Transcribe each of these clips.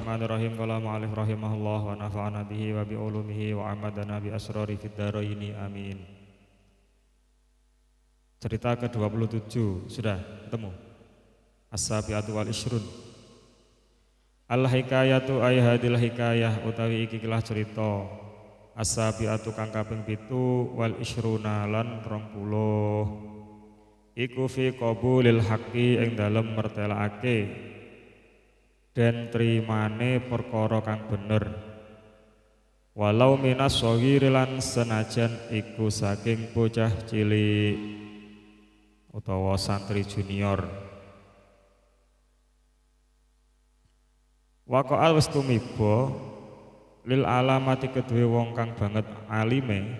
Bismillahirrahmanirrahim. Qala mu'allif rahimahullah wa nafa'ana bihi wa bi ulumihi wa amadana bi asrari fid dharaini amin. Cerita ke-27 sudah ketemu. As-sabi'atu wal ishrun. Al-hikayatu ay hadil hikayah utawi iki kelah cerita. As-sabi'atu kang kaping 7 wal ishruna lan 20. Iku fi qabulil haqqi ing dalem mertelakake dan terimane perkara kang bener. Walau minas shaghiri lan senajan iku saking bocah cilik utawa santri junior. Waqa'al wis tumiba lil alamati kedue wong kang banget alime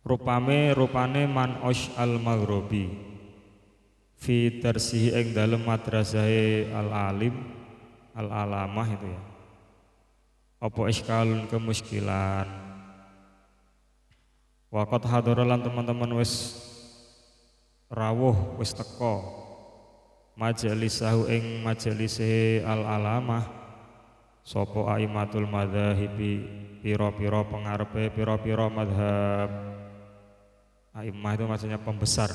rupane man osh al-maghribi fi darsihi ing dalem madrasahe al-alim al-alamah itu ya. Apa iskalun kemuskilan. Waqat hadara lan teman-teman wis rawuh wis teka majalisahu ing majalise al-alamah sapa aimatul madzahibi pira-pira pengarepe pira-pira madhab. Aimah itu maksudnya pembesar,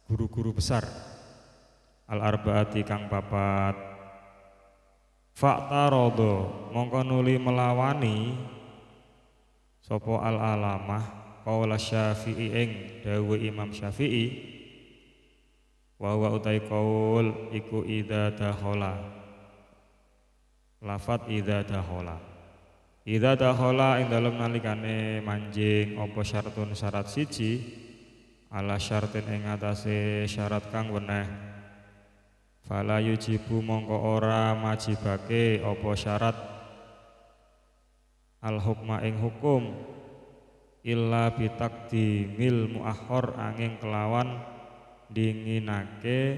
guru-guru besar. Al-arba'ati kang papat. Fa'tarodo mongko nuli melawani sapa al-alamah qaula Syafi'i ing dawuh Imam Syafi'i wa huwa utai qaul iku idza dakhala. Lafat idza dakhala. Idza dakhala ing dalem nalikane manjing apa syaratun syarat siji ala syaratin ing atase syarat kang weneh. Fala yujibu mongko ora majibake apa syarat al hukma ing hukum illa bitaqdimil muakhkhar angin kelawan dinginake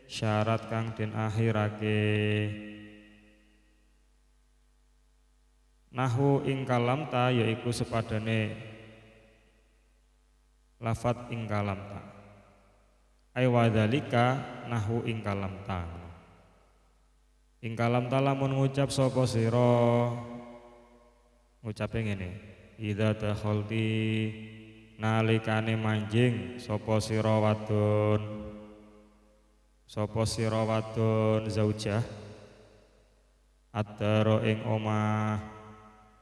syarat kang den akhirake. Nahu ing kalam ta yaiku sepadane lafat ing kalam ta. Ai wadzalika nahu ing kalam ta. Ing kalam ta lamun ngucap sapa sira ngucape ngene. Idza dakhalti nalikane manjing sapa sira wadon zaujah ad-dara ing omah.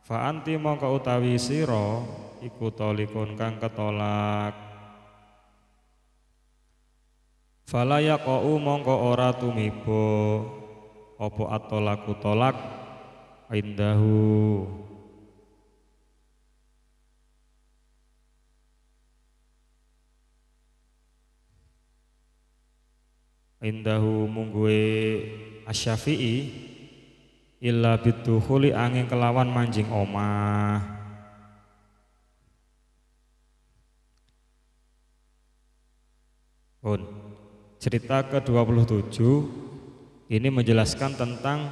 Fa anti mongko utawi sira iku talikun kang ketolak. Fala yaqau mongko ora tumiba apa atolaku tolak indahu mungguwe Asy-Syafi'i illa bidukhuli angin kelawan manjing omah. Cerita ke-27 ini menjelaskan tentang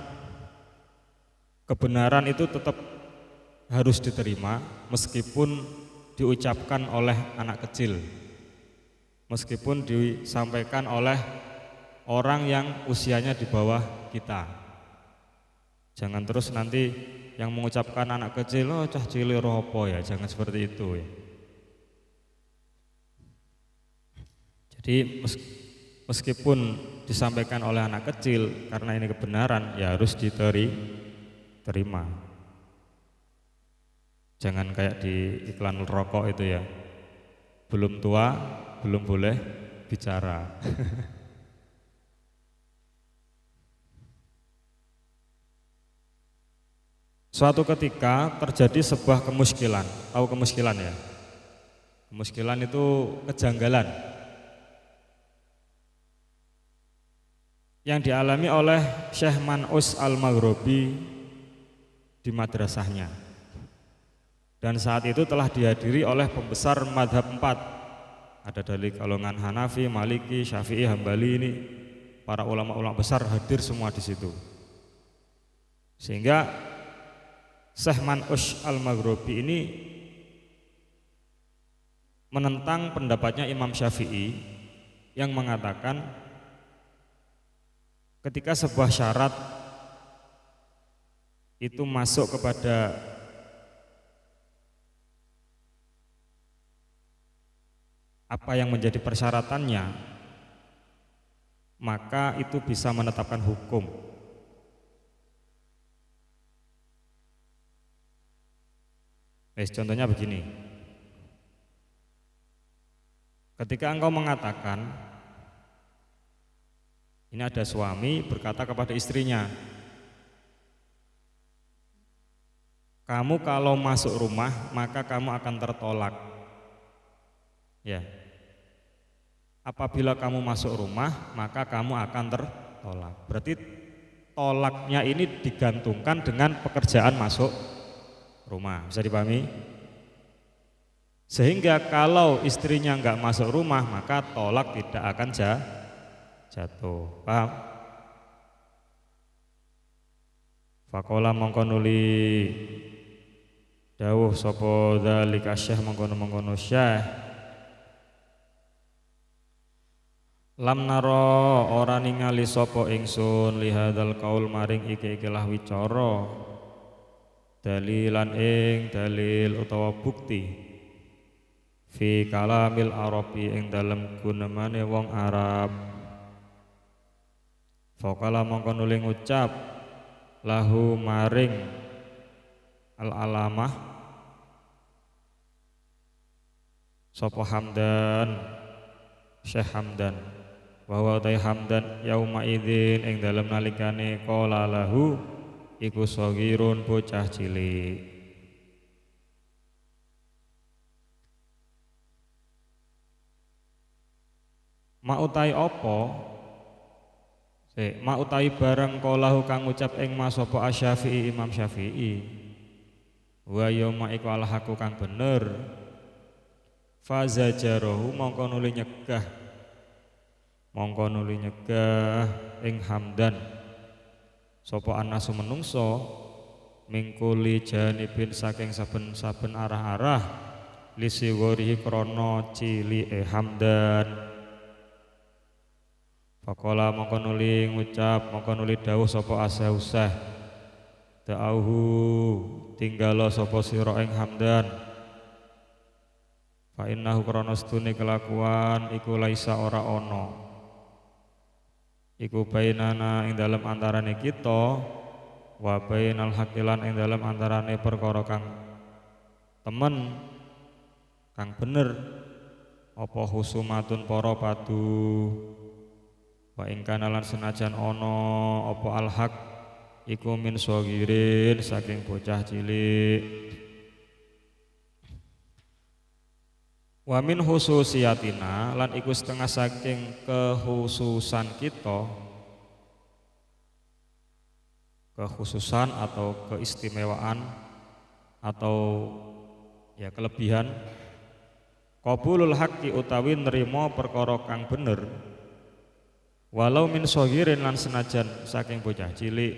kebenaran itu tetap harus diterima meskipun diucapkan oleh anak kecil, meskipun disampaikan oleh orang yang usianya di bawah kita. Jangan terus nanti yang mengucapkan anak kecil, oh cah cilik ropo ya, jangan seperti itu ya. Jadi meskipun disampaikan oleh anak kecil karena ini kebenaran ya harus diterima. Jangan kayak di iklan rokok itu ya, belum tua belum boleh bicara. Suatu ketika terjadi sebuah kemuskilan. Tahu kemuskilan ya? Kemuskilan itu kejanggalan yang dialami oleh Syekh Man'us al-Maghribi di madrasahnya. Dan saat itu telah dihadiri oleh pembesar madhab 4. Ada dari golongan Hanafi, Maliki, Syafi'i, Hambali. Ini para ulama-ulama besar hadir semua di situ. Sehingga Syekh Man'us al-Maghribi ini menentang pendapatnya Imam Syafi'i yang mengatakan ketika sebuah syarat itu masuk kepada apa yang menjadi persyaratannya, maka itu bisa menetapkan hukum. Contohnya begini, ketika engkau mengatakan, ini ada suami berkata kepada istrinya, kamu kalau masuk rumah maka kamu akan tertolak. Ya. Apabila kamu masuk rumah maka kamu akan tertolak. Berarti tolaknya ini digantungkan dengan pekerjaan masuk rumah. Bisa dipahami? Sehingga kalau istrinya enggak masuk rumah maka tolak tidak akan jatuh. Paham? Faqala mongko nuli dawuh sapa dzalika syekh mongkono syekh, lam naro ora ningali sapa ingsun lihadzal qaul maring iki-ikilah wicara dalilan ing dalil utawa bukti fi kalamil arabi ing dalem gunemane wong Arab. Faqala mongko nuli ngucap lahu maring al-alamah sapa Hamdan, Syekh Hamdan, wa ta Hamdan yauma idzin ing dalem nalikane qala lahu iku saghirun bocah cilik. Mautai apa? Mautai barang qalahu kang ngucap ing mas sapa Asy-Syafi'i Imam Syafi'i. Wa yauma iku alhaqu kang bener. Fazajarahu mongko nuli nyegah ing Hamdan sapa anasu menungso mingkuli janibin saking saben-saben arah-arah lisiworihi krana cilike Hamdan. Faqala mongko nuli ngucap mongko nuli dawuh sapa Asy-Syaikh da'auhu tinggalo sapa sira ing Hamdan. Fa innahu krana stune kelakuan iku laisa ora ana iku bainana ing dalem antarane kita wa bainal haqilan ing dalem antarane perkara kang temen kang bener apa husumatun para padu wa ing kana lan senajan ana apa al-haq iku min shagirin saking bocah cilik. Wa min khususiyatina lan iku setengah saking kekhususan kita, kekhususan atau keistimewaan atau ya kelebihan, qabulul haqqi utawi nerima perkara kang bener walau min shagirin lan senajan saking bocah cilik.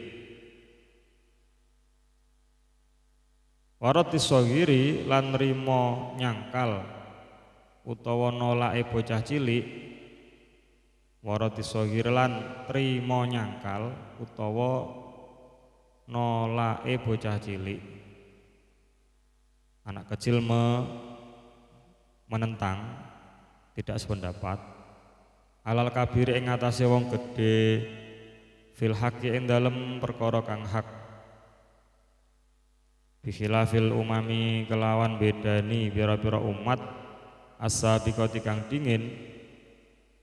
Waratis shagiri lan nerima nyangkal utawa nolake bocah cilik. Warati shagir lan trimo nyangkal utawa nolake bocah cilik. Anak kecil menentang, tidak sependapat. Alal kabir ing atase wong gedhe fil haqqi ing dalem perkara kang hak. Bikhilafil umami kelawan bedani pira-pira umat as-sabiqati kang dingin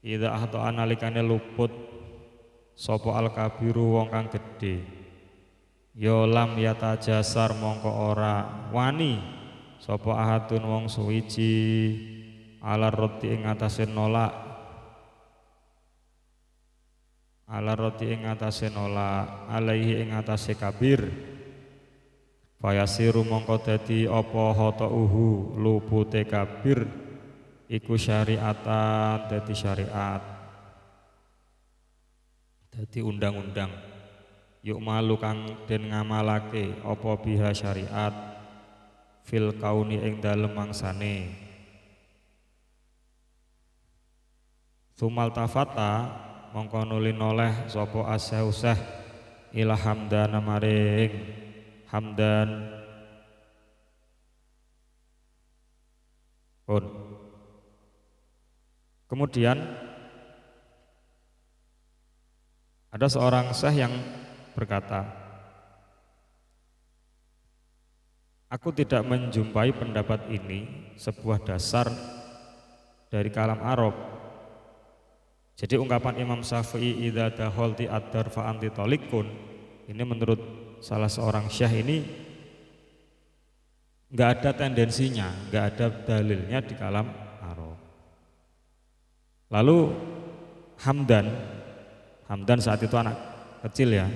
idza ahta analikane luput sapa al-kabiru wong kang gedhe ya lam yata jasar mongko ora wani sapa ahadun wong suwiji ala roti ing atase nolak alaihi ing atase kabir fayasiru mongko dadi apa hatauhu lupute kabir iku syariatan dadi syariat dadi undang-undang yuk malu kang den ngamalake apa biha syariat fil kauni ing dalem mangsane. Sumal tafata mongko nuli noleh sapa asy-usah ila hamdan maring hamdan pun. Kemudian ada seorang syekh yang berkata, aku tidak menjumpai pendapat ini sebuah dasar dari kalam Arab. Jadi ungkapan Imam Syafi'i idza daholti ad-dar fa anti talikun, ini menurut salah seorang syekh ini nggak ada tendensinya, nggak ada dalilnya di kalam Arab. Lalu Hamdan saat itu anak kecil ya,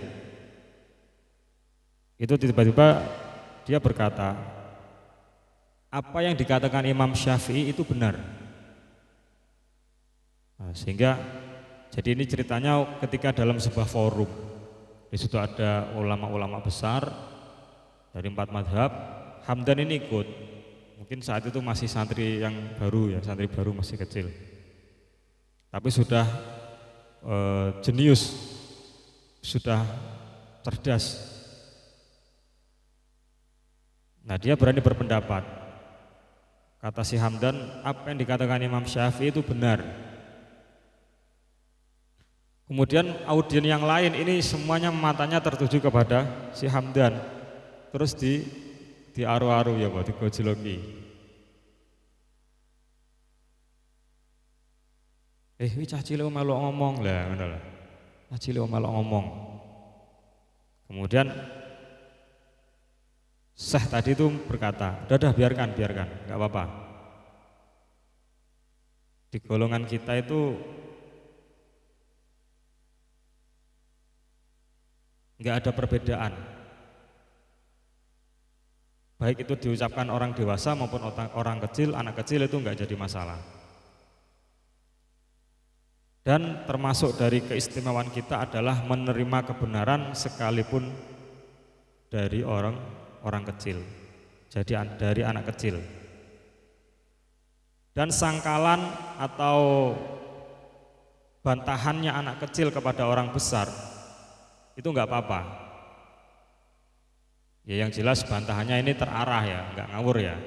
itu tiba-tiba dia berkata, apa yang dikatakan Imam Syafi'i itu benar. Nah, sehingga jadi ini ceritanya ketika dalam sebuah forum, di situ ada ulama-ulama besar dari 4 madhab. Hamdan ini ikut, mungkin saat itu masih santri yang baru ya, santri baru masih kecil, tapi sudah jenius, sudah cerdas. Nah, dia berani berpendapat. Kata si Hamdan, apa yang dikatakan Imam Syafi'i itu benar. Kemudian audien yang lain ini semuanya matanya tertuju kepada si Hamdan. Terus di aru-aru ya Pak, digojloki. Wih cah cilik melok ngomong lah, ngono lah. Cah cilik melok ngomong. Kemudian Syekh tadi itu berkata, udah biarkan, nggak apa-apa. Di golongan kita itu nggak ada perbedaan, baik itu diucapkan orang dewasa maupun orang kecil, anak kecil itu nggak jadi masalah. Dan termasuk dari keistimewaan kita adalah menerima kebenaran sekalipun dari orang kecil, jadi dari anak kecil. Dan sangkalan atau bantahannya anak kecil kepada orang besar itu nggak apa-apa. Ya yang jelas bantahannya ini terarah ya, nggak ngawur ya.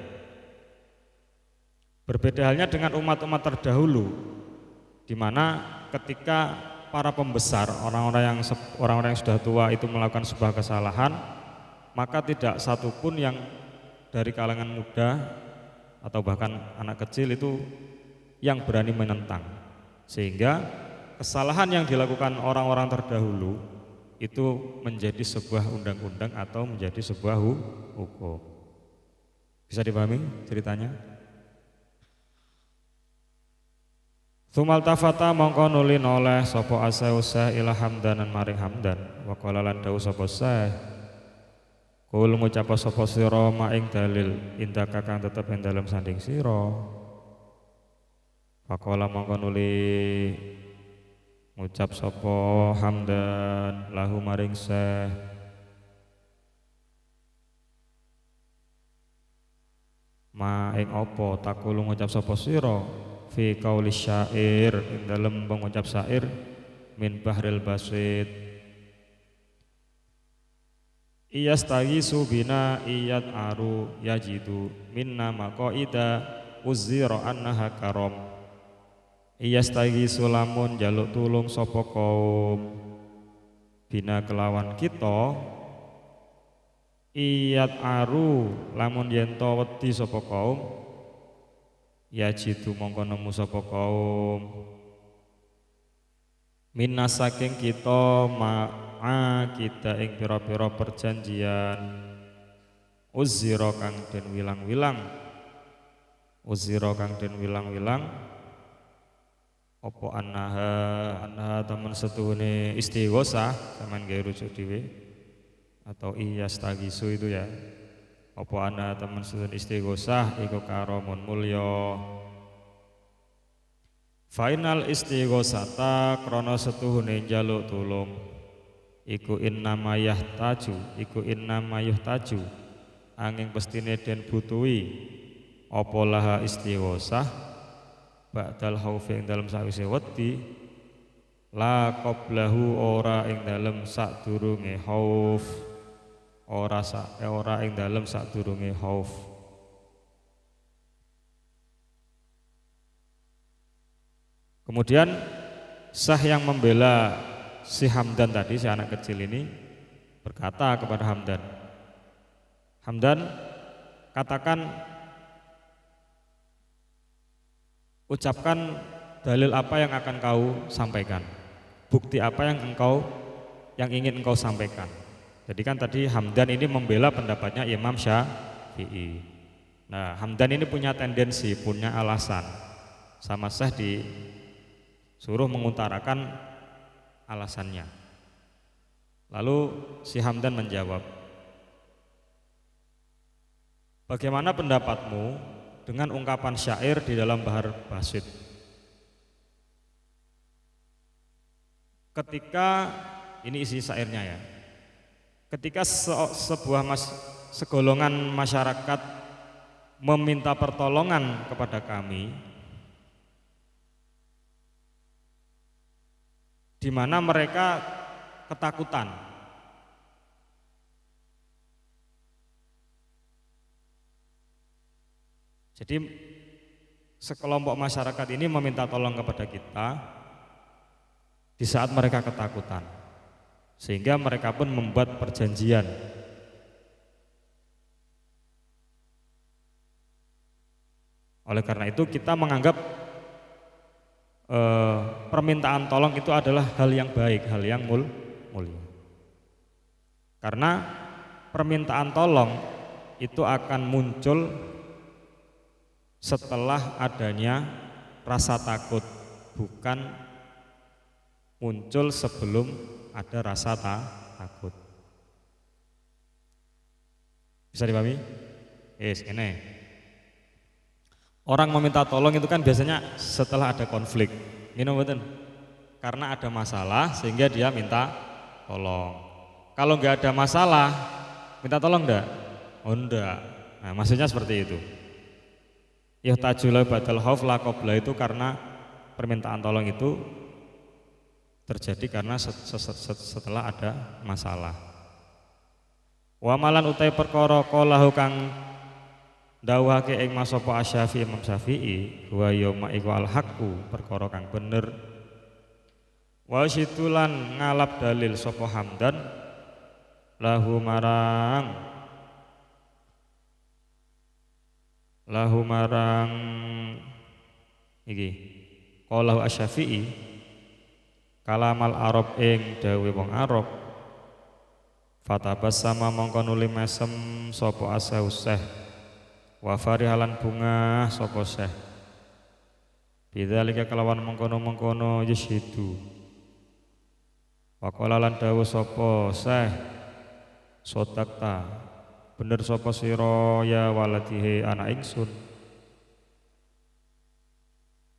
Berbeda halnya dengan umat-umat terdahulu, di mana ketika para pembesar, orang-orang yang sudah tua itu melakukan sebuah kesalahan, maka tidak satupun yang dari kalangan muda atau bahkan anak kecil itu yang berani menentang, sehingga kesalahan yang dilakukan orang-orang terdahulu itu menjadi sebuah undang-undang atau menjadi sebuah hukum. Bisa dipahami ceritanya? Tsumal tafata mongko nuli noleh sapa asy-usah ila hamdanan maring hamdan wa qala lan dawu sapa syekh kul ngucap sapa sira maing dalil indah kakang tetep ing dalem sanding sira. Faqala mongko nuli ngucap sapa hamdan lahu maring syekh ma ing apa takulu ngucap sapa sira fi qauli syair ing dalem pengucap syair min bahril basit iyastagisu bina iyat aru yajidu minna maqaida uzira annaha karom. Iyastagisu lamun jaluk tulung sapa kaum bina kelawan kita iyat aru lamun yen to wedi sapa kaum yajidu mongko nemu sapa kaum minna saking kita ma'a kita ing pira-pira perjanjian uzira kang den wilang-wilang apa annaha temen setuhune istighosah sampean gawe rujuk dhewe atau iyastagisu itu ya. Apa ana temen sedun istighosah iku karomun mulya. Final istighosata krana setuhune njaluk tulung iku innama yahtaju angin pestine den butuhi apa laha istighosah ba'dal khaufi ing dalem sawise wedi la qablahu ora ing dalem sadurunge khauf, ora ing dalem sadurunge khauf. Kemudian Sah yang membela si Hamdan tadi, si anak kecil ini berkata kepada Hamdan, Hamdan, katakan, ucapkan dalil apa yang akan kau sampaikan, bukti apa yang ingin engkau sampaikan. Jadi kan tadi Hamdan ini membela pendapatnya Imam Syafi'i. Nah, Hamdan ini punya tendensi, punya alasan, sama Syekh disuruh mengutarakan alasannya. Lalu si Hamdan menjawab, bagaimana pendapatmu dengan ungkapan syair di dalam Bahar Basit? Ketika, ini isi syairnya ya, ketika segolongan masyarakat meminta pertolongan kepada kami, di mana mereka ketakutan. Jadi sekelompok masyarakat ini meminta tolong kepada kita di saat mereka ketakutan, sehingga mereka pun membuat perjanjian. Oleh karena itu kita menganggap permintaan tolong itu adalah hal yang baik, hal yang mulia. Karena permintaan tolong itu akan muncul setelah adanya rasa takut, bukan muncul sebelum ada rasa takut. Bisa dipahami? Yes, ini. Orang meminta tolong itu kan biasanya setelah ada konflik, betul? Karena ada masalah sehingga dia minta tolong. Kalau nggak ada masalah, minta tolong enggak? Oh enggak. Nah, maksudnya seperti itu. Yuhtajul badal khauf la qabla itu karena permintaan tolong itu terjadi karena setelah ada masalah. Wa malan utai perkara qalahu kang dawuhake ing masapa Asy-Syafi'i Imam Syafi'i wa yauma iku al-haqqu perkara kang bener. Wa situlan ngalap dalil sapa Hamdan lahu marang iki qalahu Asy-Syafi'i kalamal Arab ing dawe wong Arab fatabassama mongko nuli mesem sapa Asy-Syaikh wa farihalan bunga sapa Syekh bidzalika kelawan mengkono-mengkono yushidu wa qala lan dawuh sapa Syekh sotakta bener sapa sira ya waladihe anak ingsun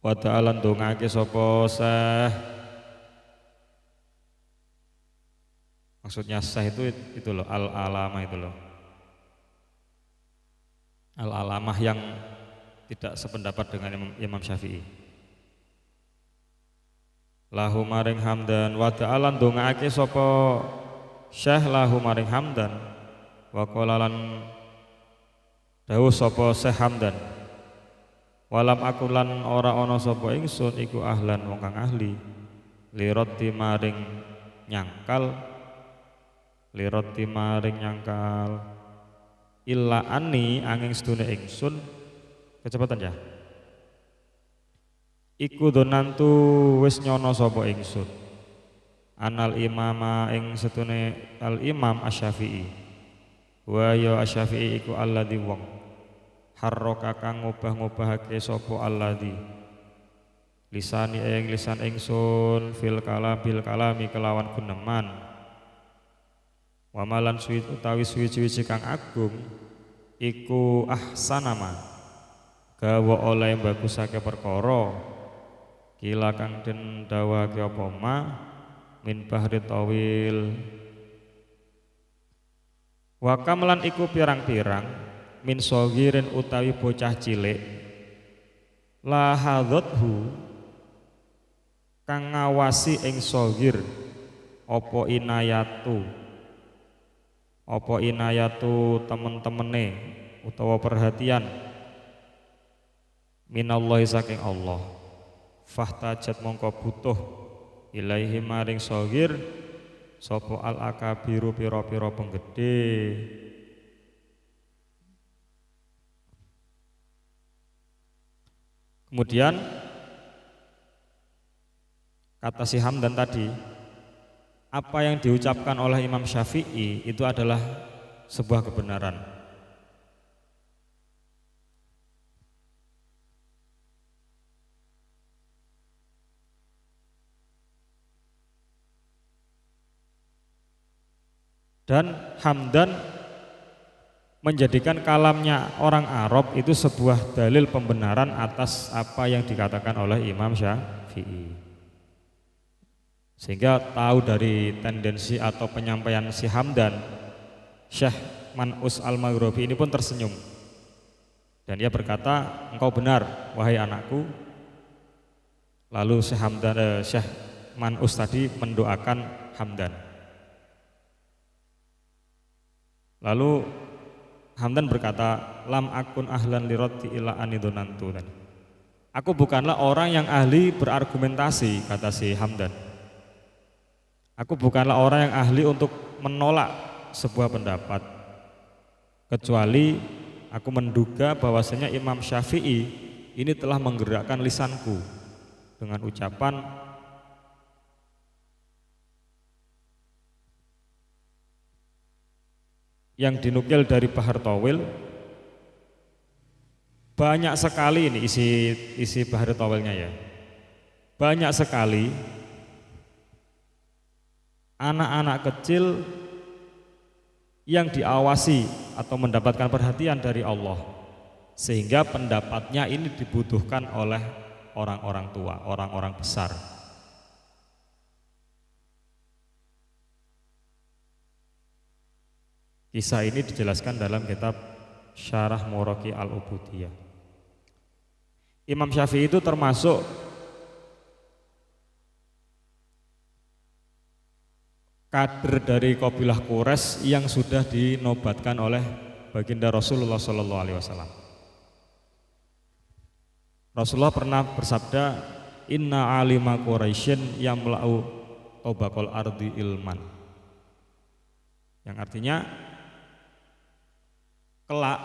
wa ta'ala ndongake sapa Syekh. Maksudnya Syekh itu loh, al-alamah itu loh, al-alamah yang tidak sependapat dengan Imam Syafi'i. Lahu maring Hamdan wa ta'ala ndongaake sapa Syekh lahu maring Hamdan wa qala lan dawuh sapa Syekh Hamdan walam akulan ora ana sapa ingsun iku ahlan wong kang ahli lirati maring nyangkal illa ani angin sedune ingsun kecepatan ya iku donantu wis nyono sapa ingsun anal imama ing sedune al imam Asy-Syafi'i wa ya Asy-Syafi'i iku alladzi wong harraka kang ngubah-ngubahake sapa alladzi lisani ing lisan ingsun fil kalami kelawan guneman wa malan suwit utawi suwi-suwi kang agung iku ahsanama gawa oleh bagusake perkara kila kang den dawake apa ma min bahri tawil wa kamlan iku pirang-pirang min sogirin utawi bocah cilik la hadhathu kang ngawasi ing shogir apa inayatu temen-temene utawa perhatian minallahi saking Allah. Fahtajat mongko butuh ilaihi maring shogir sapa al akabiru pira-pira penggede. Kemudian kata si Hamdan tadi, apa yang diucapkan oleh Imam Syafi'i itu adalah sebuah kebenaran. Dan Hamdan menjadikan kalamnya orang Arab itu sebuah dalil pembenaran atas apa yang dikatakan oleh Imam Syafi'i. Sehingga tahu dari tendensi atau penyampaian si Hamdan, Syekh Man'us Al-Maghribi ini pun tersenyum. Dan dia berkata, engkau benar wahai anakku. Lalu Syekh Man'us tadi mendoakan Hamdan. Lalu Hamdan berkata, lam akun ahlan lirati ila anidonantu. Aku bukanlah orang yang ahli berargumentasi, kata si Hamdan. Aku bukanlah orang yang ahli untuk menolak sebuah pendapat, kecuali aku menduga bahwasanya Imam Syafi'i ini telah menggerakkan lisanku dengan ucapan yang dinukil dari Bahar Tawil. Banyak sekali ini isi Bahar Tawilnya ya. Banyak sekali anak-anak kecil yang diawasi atau mendapatkan perhatian dari Allah, sehingga pendapatnya ini dibutuhkan oleh orang-orang tua, orang-orang besar. Kisah ini dijelaskan dalam kitab Syarah Muraqi Al-Ubudiyah. Imam Syafi'i itu termasuk kader dari kabilah Quraisy yang sudah dinobatkan oleh baginda Rasulullah SAW. Rasulullah pernah bersabda, inna alima Quraisyin yamla'u tobaqal ardi ilman, yang artinya kelak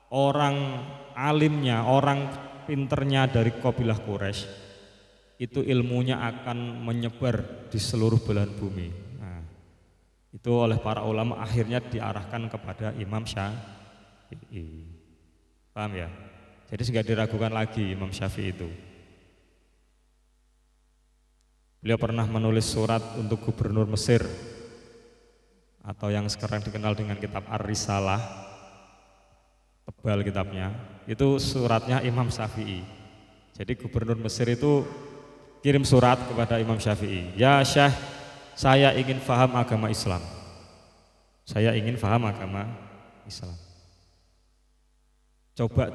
orang alimnya, orang pinternya dari kabilah Quraisy itu ilmunya akan menyebar di seluruh belahan bumi. Nah, itu oleh para ulama akhirnya diarahkan kepada Imam Syafi'i. Paham ya? Jadi nggak diragukan lagi Imam Syafi'i itu. Beliau pernah menulis surat untuk gubernur Mesir atau yang sekarang dikenal dengan kitab Ar-Risalah, tebal kitabnya, itu suratnya Imam Syafi'i. Jadi gubernur Mesir itu kirim surat kepada Imam Syafi'i, ya Syekh, saya ingin faham agama Islam. Saya ingin faham agama Islam. Coba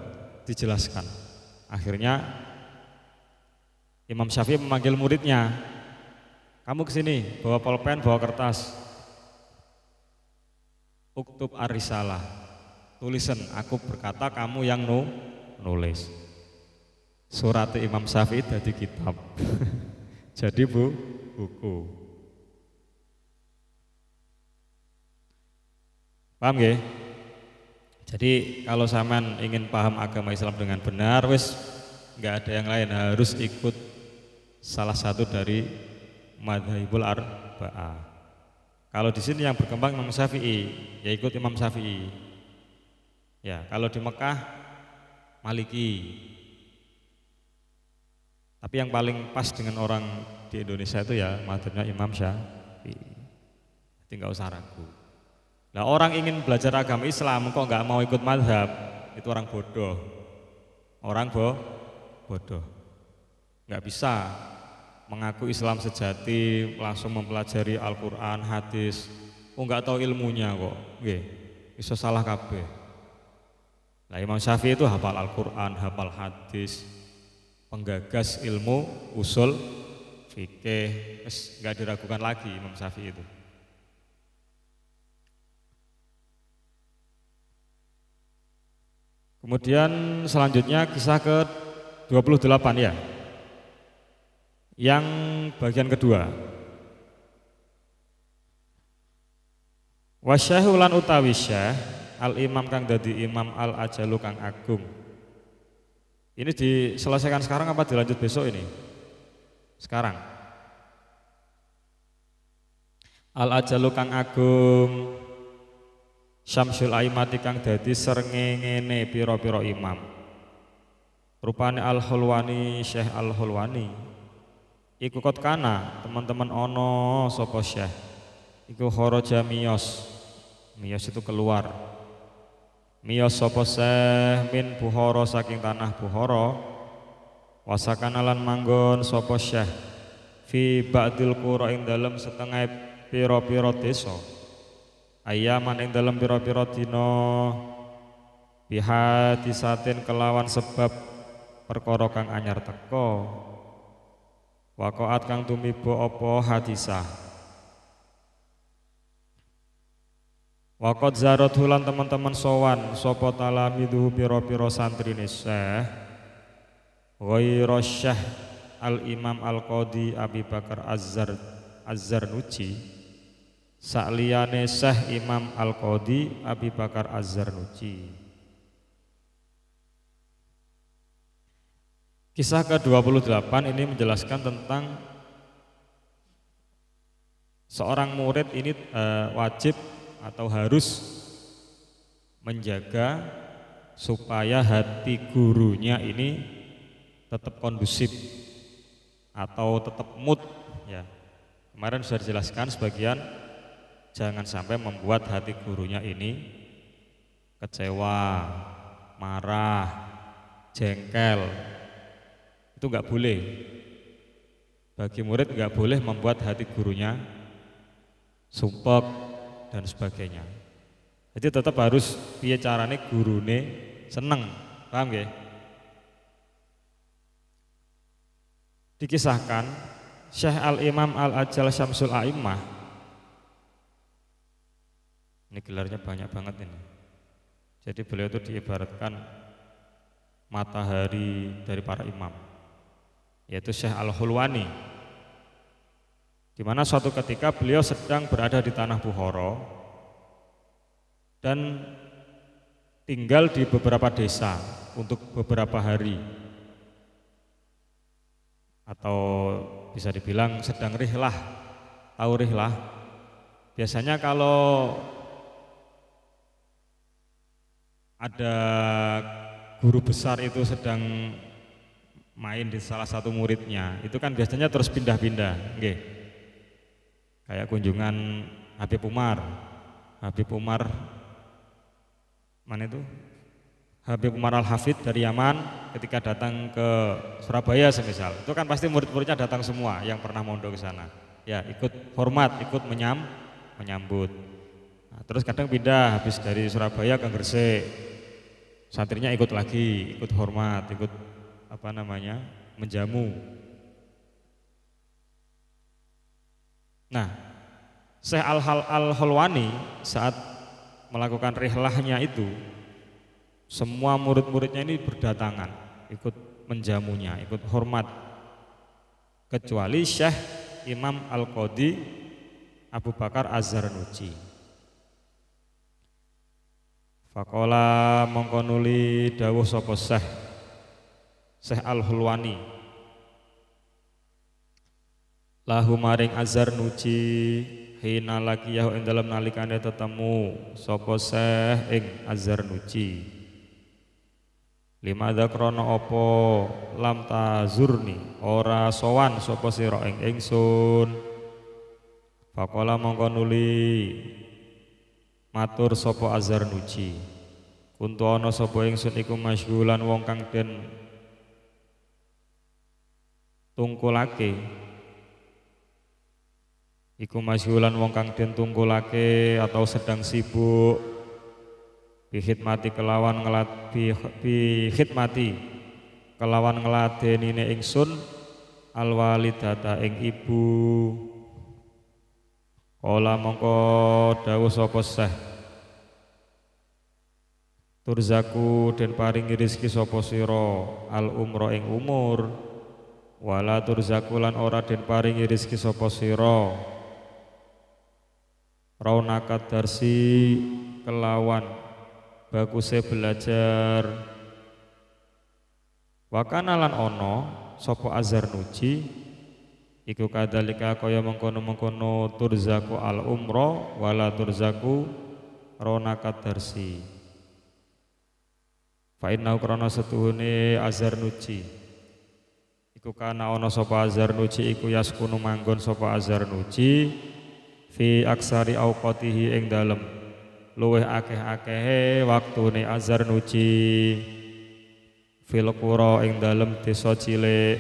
dijelaskan. Akhirnya Imam Syafi'i memanggil muridnya, kamu kesini, bawa pulpen, bawa kertas. Uktub Ar-Risalah, tulisan, aku berkata kamu yang nulis. Surat Imam Syafi'i jadi kitab. Jadi buku. Paham gak? Jadi kalau sampean ingin paham agama Islam dengan benar, wis nggak ada yang lain, harus ikut salah satu dari Madzhabul Arba'ah. Kalau di sini yang berkembang Imam Syafi'i, ya ikut Imam Syafi'i. Ya, kalau di Mekah Maliki. Tapi yang paling pas dengan orang di Indonesia itu ya madzhabnya Imam Syafi'i. Jadi nggak usah ragu. Nah, orang ingin belajar agama Islam kok nggak mau ikut mazhab, itu orang bodoh. Orang bodoh. Nggak bisa mengaku Islam sejati langsung mempelajari Al-Quran, hadis. Nggak tahu ilmunya kok. Nggih, bisa salah kabeh. Nah, Imam Syafi'i itu hafal Al-Quran, hafal hadis, penggagas ilmu usul fikih, nggak diragukan lagi Imam Syafi'i itu. Kemudian selanjutnya kisah ke-28 ya. Yang bagian kedua. Wasyahu lan utawi syah al-imam kang dadi imam al-ajalu kang agung. Ini diselesaikan sekarang apa dilanjut besok ini? Sekarang. Al-ajalu kang agung Syamsul aimati kang dadi srengenge pira-pira imam. Rupane Al-Hulwani Syekh Al-Hulwani. Iku kot kana teman-teman ono sapa Syekh. Iku kharaja miyos. Miyos itu keluar. Miyos sapa Syekh min Bukhara saking tanah Bukhara. Wasakana lan manggon sapa Syekh fi ba'dil qura ing dalem setengah pira-pira desa. Ayaman ing dalem pira-pira dina bihadisatin kelawan sebab perkara kang anyar teka. Waqaat kang tumiba apa hadisah. Waqat zarat hulan teman-teman sowan sapa talamiduhu pira-pira santrine Syekh ghairu Syekh al-Imam Al-Qadhi Abi Bakar Az-Zarnuji sakliyane Syekh Imam Al-Qadhi Abi Bakar Az-Zarnuji. Kisah ke-28 ini menjelaskan tentang seorang murid ini wajib atau harus menjaga supaya hati gurunya ini tetap kondusif atau tetap mood ya. Kemarin sudah dijelaskan sebagian, jangan sampai membuat hati gurunya ini kecewa, marah, jengkel. Itu enggak boleh. Bagi murid enggak boleh membuat hati gurunya sumpek dan sebagainya. Jadi tetap harus piye carane gurune seneng. Paham nggih? Dikisahkan Syekh Al-Imam Al-Ajal Syamsul A'immah. Ini gelarnya banyak banget ini. Jadi beliau itu diibaratkan matahari dari para imam, yaitu Syekh Al-Hulwani. Di mana suatu ketika beliau sedang berada di tanah Bukhara dan tinggal di beberapa desa untuk beberapa hari, atau bisa dibilang sedang rihlah. Tahu rihlah? Biasanya kalau ada guru besar itu sedang main di salah satu muridnya, itu kan biasanya terus pindah-pindah, nggih. Kayak kunjungan Habib Umar mana itu? Habib Umar Al-Hafidh dari Yaman ketika datang ke Surabaya semisal, itu kan pasti murid-muridnya datang semua yang pernah mondok ke sana. Ya, ikut hormat, ikut menyambut. Nah, terus kadang pindah habis dari Surabaya ke Gresik. Santrinya ikut lagi, ikut hormat, ikut menjamu. Nah, Syekh Al-Hulwani saat melakukan rihlahnya itu, semua murid-muridnya ini berdatangan, ikut menjamunya, ikut hormat, kecuali Syekh Imam Al-Qadhi Abu Bakar Az-Zarnuji. Faqala mongko nuli dawuh sapa Syekh Al-Hulwani lahu maring Az-Zarnuji hina laqiyahu ing dalem nalikane tetemu sapa Syekh ing Az-Zarnuji lima dzakrana apa lam tazurni ora sowan sapa sira ing ingsun. Faqala mongko nuli matur sapa Az-Zarnuji kuntu ana sapa ingsun iku masyghulan wong kang den tungkulake iku masyghulan wong kang den tungkulake atau sedang sibuk bihidmati kelawan bihidmati kelawan ngladenine ingsun al walidata ing ibu. Kala mongko dawuh sapa Syekh, turzaku den paringi rezeki sapa sira al umra ing umur, wala turzaku lan ora den paringi rezeki sapa sira raunakat darsi kelawan baguse belajar. Wakana lan ono sapa Azarnuji iku kadalika kaya mengkono-mengkono turzaku al umra wala turzaku raunakat darsi. Fa innahu krana setuhune Azarnuji iku kana ana sapa Azarnuji iku yaskunu manggon sapa Azarnuji fi aksari auqatihi ing dalem luweh akeh-akehe waktune Azarnuji fil qura ing dalem desa cilik.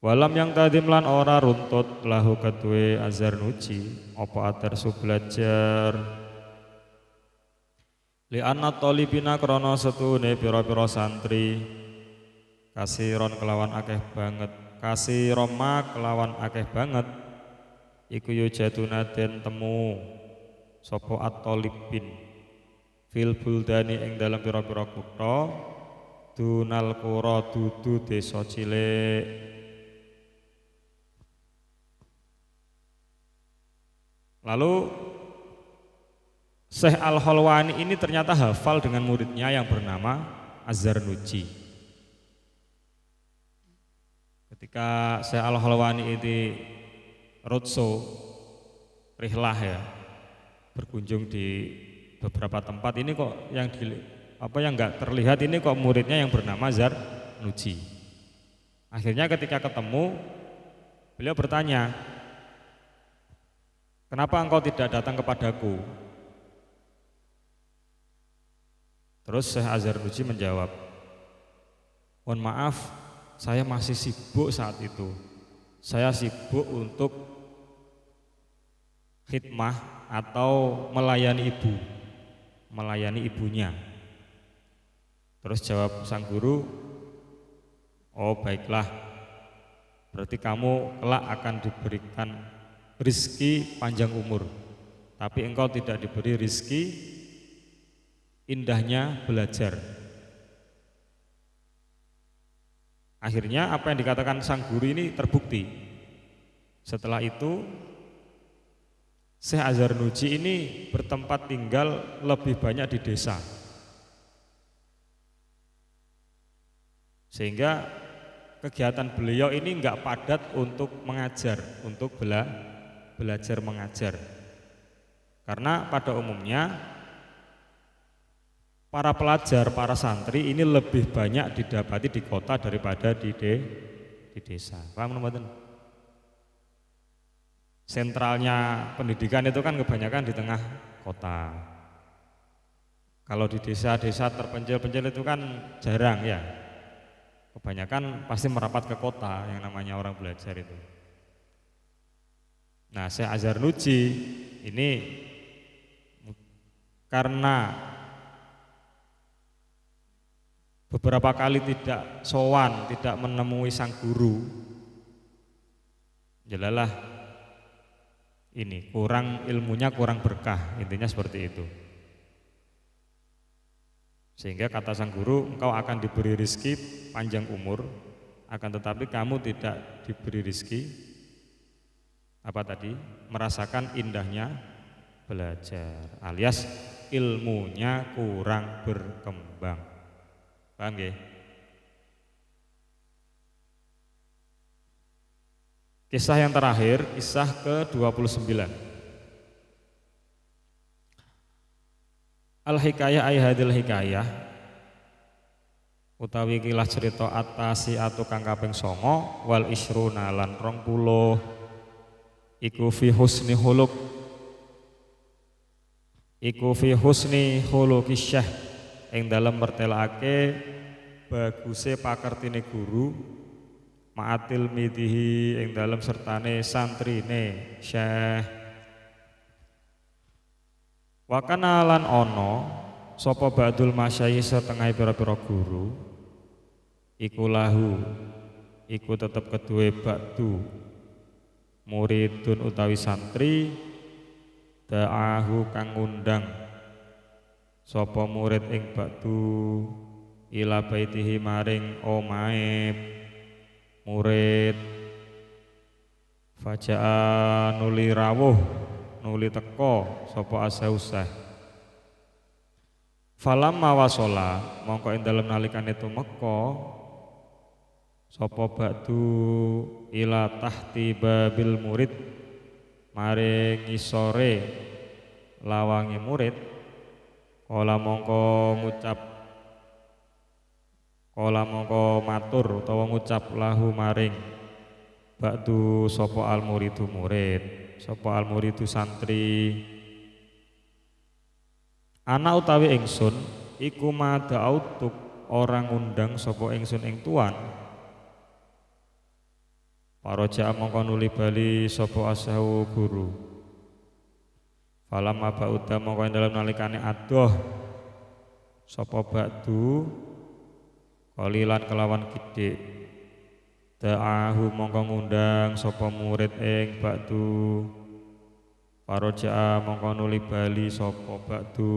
Walam yang tadim lan ora runtut lahu kedue Azarnuji apa adarsu belajar li anna talibina krana setune pira-pira santri kasiron kelawan akeh banget, kasiroma kelawan akeh banget iku yujatuna den temu sapa at-talibin fil buldani ing dalam pira-pira kutha dunal qura dudu desa cilik. Lalu Syekh Al-Khalwani ini ternyata hafal dengan muridnya yang bernama Azarnuji. Ketika Syekh Al-Khalwani ini roadshow, rihlah ya, berkunjung di beberapa tempat, ini kok yang nggak terlihat ini kok muridnya yang bernama Azarnuji. Akhirnya ketika ketemu, beliau bertanya, kenapa engkau tidak datang kepadaku? Terus Syekh Azarnuji menjawab, mohon maaf, saya masih sibuk saat itu. Saya sibuk untuk khidmah atau melayani ibunya. Terus jawab sang guru, oh baiklah, berarti kamu kelak akan diberikan rizki panjang umur, tapi engkau tidak diberi rizki indahnya belajar. Akhirnya apa yang dikatakan sang guru ini terbukti. Setelah itu Syekh Azarnuji ini bertempat tinggal lebih banyak di desa, sehingga kegiatan beliau ini enggak padat untuk mengajar, untuk belajar mengajar. Karena pada umumnya para pelajar, para santri ini lebih banyak didapati di kota daripada di desa. Paham teman-teman? Sentralnya pendidikan itu kan kebanyakan di tengah kota. Kalau di desa-desa terpencil-pencil itu kan jarang ya. Kebanyakan pasti merapat ke kota yang namanya orang belajar itu. Nah, Syekh Azarnuji ini karena beberapa kali tidak sowan, tidak menemui sang guru, jelalah ini kurang ilmunya, kurang berkah, intinya seperti itu. Sehingga kata sang guru, engkau akan diberi rizki panjang umur, akan tetapi kamu tidak diberi rizki apa tadi, merasakan indahnya belajar, alias ilmunya kurang berkembang. Paham ya? Kisah yang terakhir, kisah ke-29. Al-hikayah ay hadil hikayah utawi kilah cerita atasi atu kang kaping 9 wal isruna lan 20 iku fi husni khuluqi syekh ing dalem mertelake baguse pakertine guru ma'atil midihi ing dalem sertane santrine Syekh. Wa kana lan ana sapa ba'dul masyayikh setengah pira-pira guru iku lahu iku tetep kedue ba'du muridun utawi santri da'ahu kang ngundang sapa murid ing ba'du ila baitihi maring omahe murid faja'a nuli rawuh nuli teko sapa asausah falamma wasala mongko ing dalem nalikane tumeka sapa ba'du ila tahti babil murid maring ngisore lawange murid kala mongko matur utawa ngucap lahu maring ba'du sapa al muridu murid sapa al muridu santri ana utawi ingsun iku mada'autuk orang ngundang sapa ingsun ing tuan paraja mongko nuli bali sapa asahu guru falamma ba'uda mongko ing dalem nalikane adoh sapa ba'du kalilan kelawan kidik da'ahu mongko ngundang sapa murid ing ba'du paraja mongko nuli bali sapa ba'du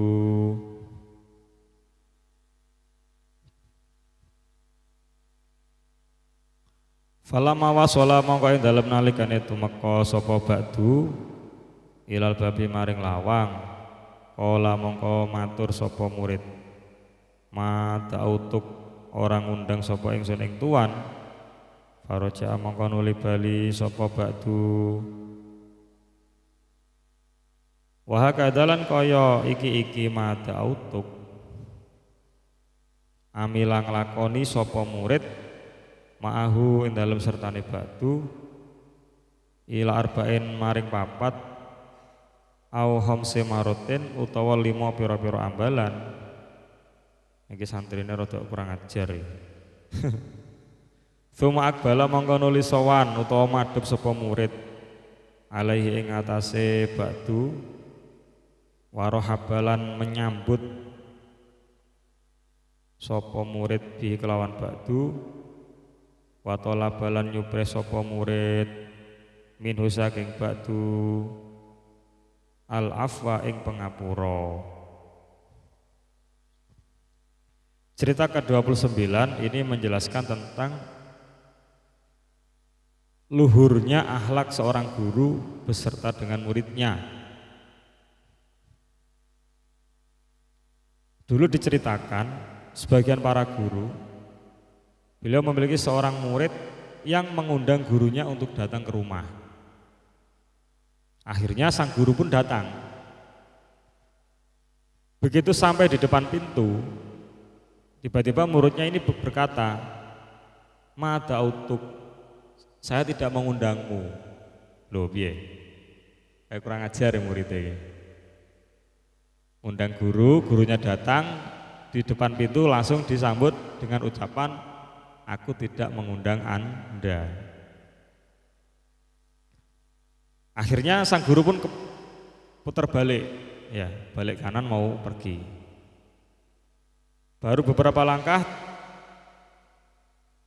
falamma wasala mongko ing dalem nalikane tumeka sapa ba'du ilal babi maring lawang kala mongko matur sapa murid ma ta'utuk orang ngundang sapa ingsun ing tuan faraja mongko nuli bali sapa ba'du wa hakadalan kaya iki ma ta'utuk amilang lakoni sapa murid ma'ahu ing dalem sertane ba'du ila arba'in maring papat au khamsi marotin utawa 5 pira-pira ambalan. Iki santrine rada kurang ajar ya. Tsumma akbala mongko nuli sowan utawa madhep sapa murid alaihi ing atase ba'du warohabalan menyambut sapa murid bi kelawan ba'du wa talabalan nyupre sapa murid minhu saking ba'du al afwa ing pangapura. Cerita ke-29 ini menjelaskan tentang luhurnya akhlak seorang guru beserta dengan muridnya. Dulu diceritakan sebagian para guru, beliau memiliki seorang murid yang mengundang gurunya untuk datang ke rumah. Akhirnya sang guru pun datang. Begitu sampai di depan pintu, tiba-tiba muridnya ini berkata, "Ma ta'utuk, saya tidak mengundangmu." Loh, piye? Kayak kurang ajar ya muridnya ini. Undang guru, gurunya datang, di depan pintu langsung disambut dengan ucapan, "Aku tidak mengundang Anda." Akhirnya sang guru pun putar balik, ya, balik kanan mau pergi. Baru beberapa langkah,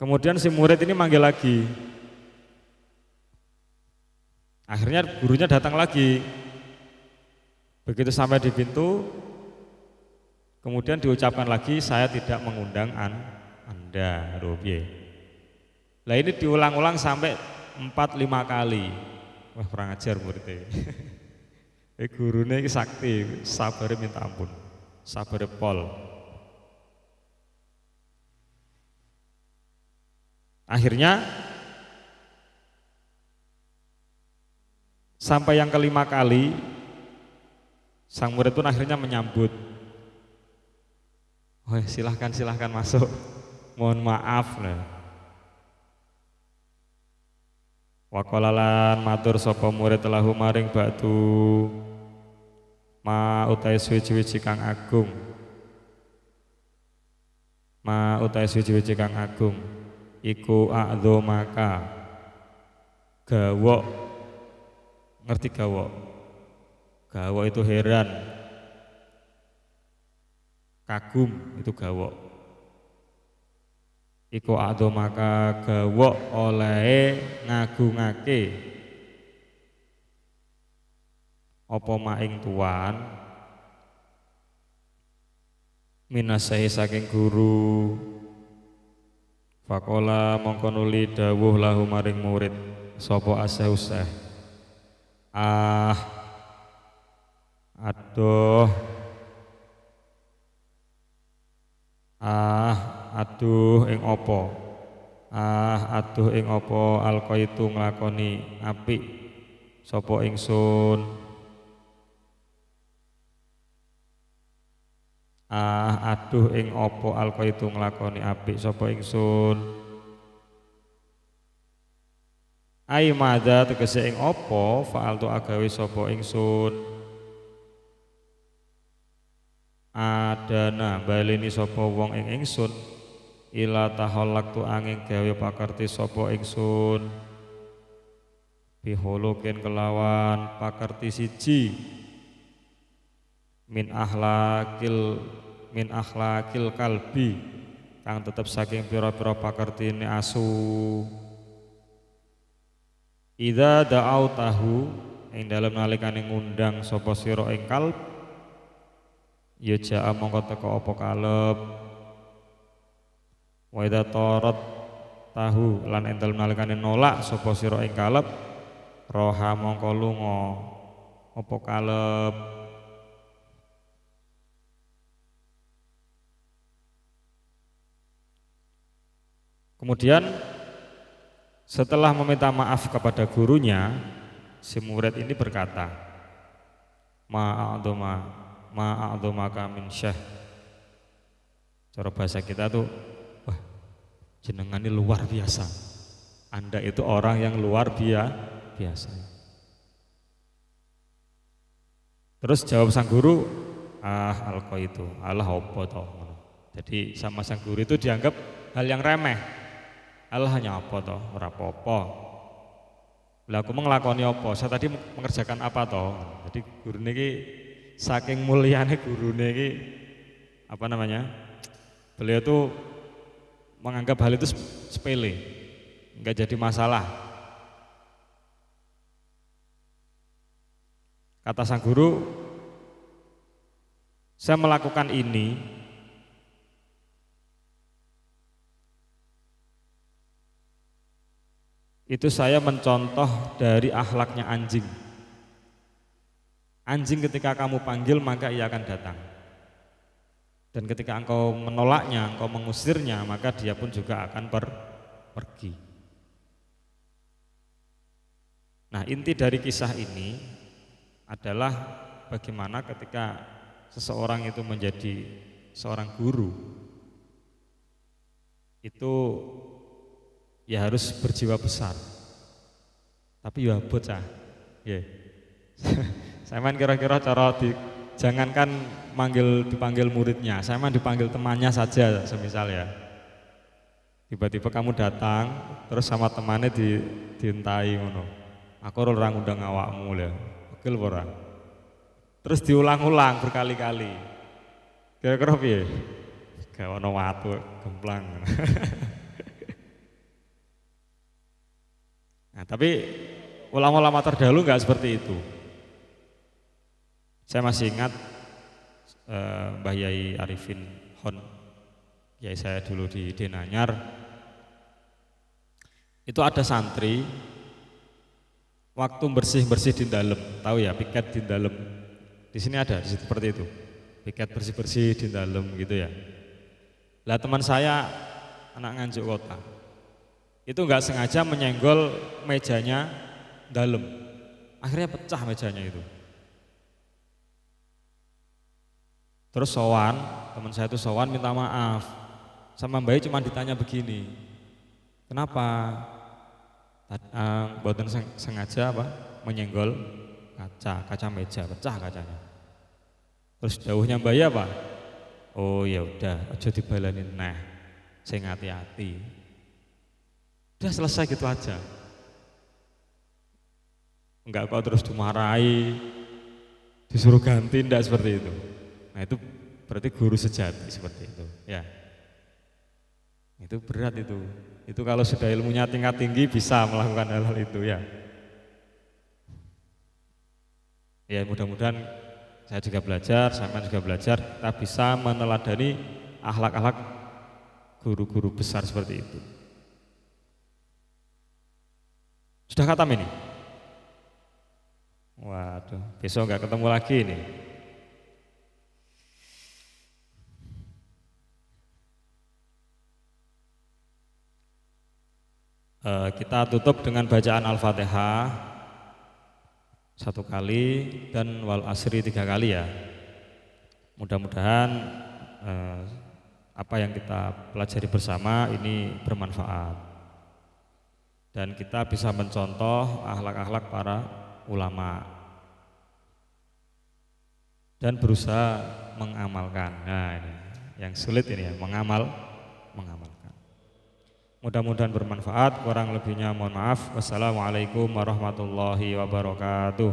kemudian si murid ini manggil lagi. Akhirnya gurunya datang lagi. Begitu sampai di pintu, kemudian diucapkan lagi, "Saya tidak mengundang Anda." Lah ini diulang-ulang sampai 4-5 kali. Wah, kurang ajar muridnya. Gurunya ini sakti, sabarnya minta ampun, sabarnya pol. Akhirnya sampai yang kelima kali, sang murid pun akhirnya menyambut. "Oh, silahkan masuk. Mohon maaf." Waqalalan matur sapa murid lahu maring ba'du ma utai suci-suci kang agung. Ma utai suci-suci kang agung iku a'dzamaka gawok. Ngerti gawok? Gawok itu heran, kagum itu gawok. iku ado maka gawa oleh ngagungake apa maing tuan minasahi saking guru. Fakola mongko nuli dawuh lahu maring murid sapa aseh-useh, ah aduh aduh ing apa aduh ing apa alqaitu nglakoni apik sapa ingsun, aduh ing apa alqaitu nglakoni apik sapa ingsun. Ai madza tegese ing apa fa'altu agawe sapa ingsun, adana baleni sapa wong ing ingsun ila tahallaqtu angin gawe pakarti sapa ingsun bihulukin kelawan pakarti siji min akhlakil kalbi kang tetep saking pira-pira pakartine asu. Idza da'autahu ing dalem nalikane ngundang sapa sira ing kalb ya ja'a mongko teka apa kaleb. Wa idza tarat tahu lan ing dalem nalikane nolak sapa sira ing kaleb roha mongko lunga apa kaleb. Kemudian setelah meminta maaf kepada gurunya, si murid ini berkata, ma'a'dhamaka min syekh. Cara bahasa kita tuh, wah jenengan ini luar biasa. Anda itu orang yang luar biasa. Terus jawab sang guru, alqaitu, alah opo toh. Jadi sama sang guru itu dianggap hal yang remeh. Allah hanya apa toh, ora apa-apa. Lah aku nglakoni apa? Saya tadi mengerjakan apa toh? Jadi guru niki saking muliane guru niki apa namanya? Beliau tuh menganggap hal itu sepele, enggak jadi masalah. Kata sang guru, saya melakukan ini itu saya mencontoh dari akhlaknya anjing. Anjing ketika kamu panggil maka ia akan datang. Dan ketika engkau menolaknya, engkau mengusirnya, maka dia pun juga akan pergi. Nah, inti dari kisah ini adalah bagaimana ketika seseorang itu menjadi seorang guru, itu ya harus berjiwa besar. Tapi ya bocah. Yeah. Saya main kira-kira cara jangankan dipanggil muridnya, saya main dipanggil temannya saja semisal ya. Tiba-tiba kamu datang terus sama temannya dientai ngono. Aku ora ngundang awakmu lho. Pegel ora? Terus diulang-ulang berkali-kali. Kira-kira piye? Gak ono watu gemplang. Nah, tapi ulama-ulama terdahulu nggak seperti itu. Saya masih ingat Mbah Yai Arifin Hon, Yai saya dulu di Denanyar. Itu ada santri waktu bersih-bersih di dalam, tahu ya piket di dalam. Di sini ada, di situ seperti itu. Piket bersih-bersih di dalam gitu ya. Lah teman saya anak Nganjuk Kota. Itu nggak sengaja menyenggol mejanya dalam, akhirnya pecah mejanya itu. Terus sowan, teman saya itu sowan minta maaf, sama Mbak cuma ditanya begini, kenapa buatan sengaja apa menyenggol kaca meja, pecah kacanya. Terus dawuhnya Mbak apa? Oh ya udah, aja dibalanin nah, sing hati-hati. Udah selesai gitu aja. Enggak kok terus dimarahi, disuruh ganti, enggak seperti itu. Nah itu berarti guru sejati seperti itu ya. Itu berat itu. Itu kalau sudah ilmunya tingkat tinggi bisa melakukan hal-hal itu ya. Ya mudah-mudahan saya juga belajar, sampean juga belajar, kita bisa meneladani akhlak-akhlak guru-guru besar seperti itu. Sudah khatam ini? Waduh, besok nggak ketemu lagi nih. Kita tutup dengan bacaan Al-Fatihah 1 kali dan wal asri 3 kali ya. Mudah-mudahan apa yang kita pelajari bersama ini bermanfaat dan kita bisa mencontoh akhlak-akhlak para ulama dan berusaha mengamalkan. Nah ini yang sulit ini ya, mengamalkan. Mudah-mudahan bermanfaat, kurang lebihnya mohon maaf. Wassalamualaikum warahmatullahi wabarakatuh.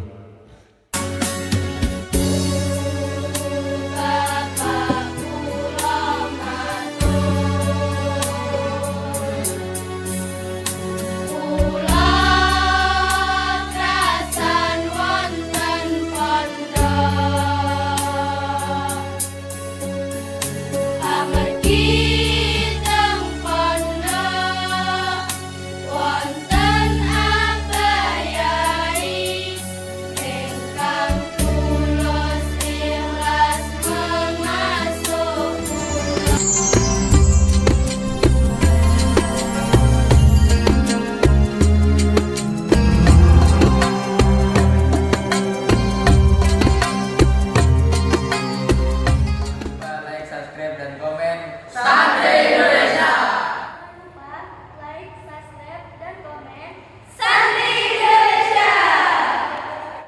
Amargi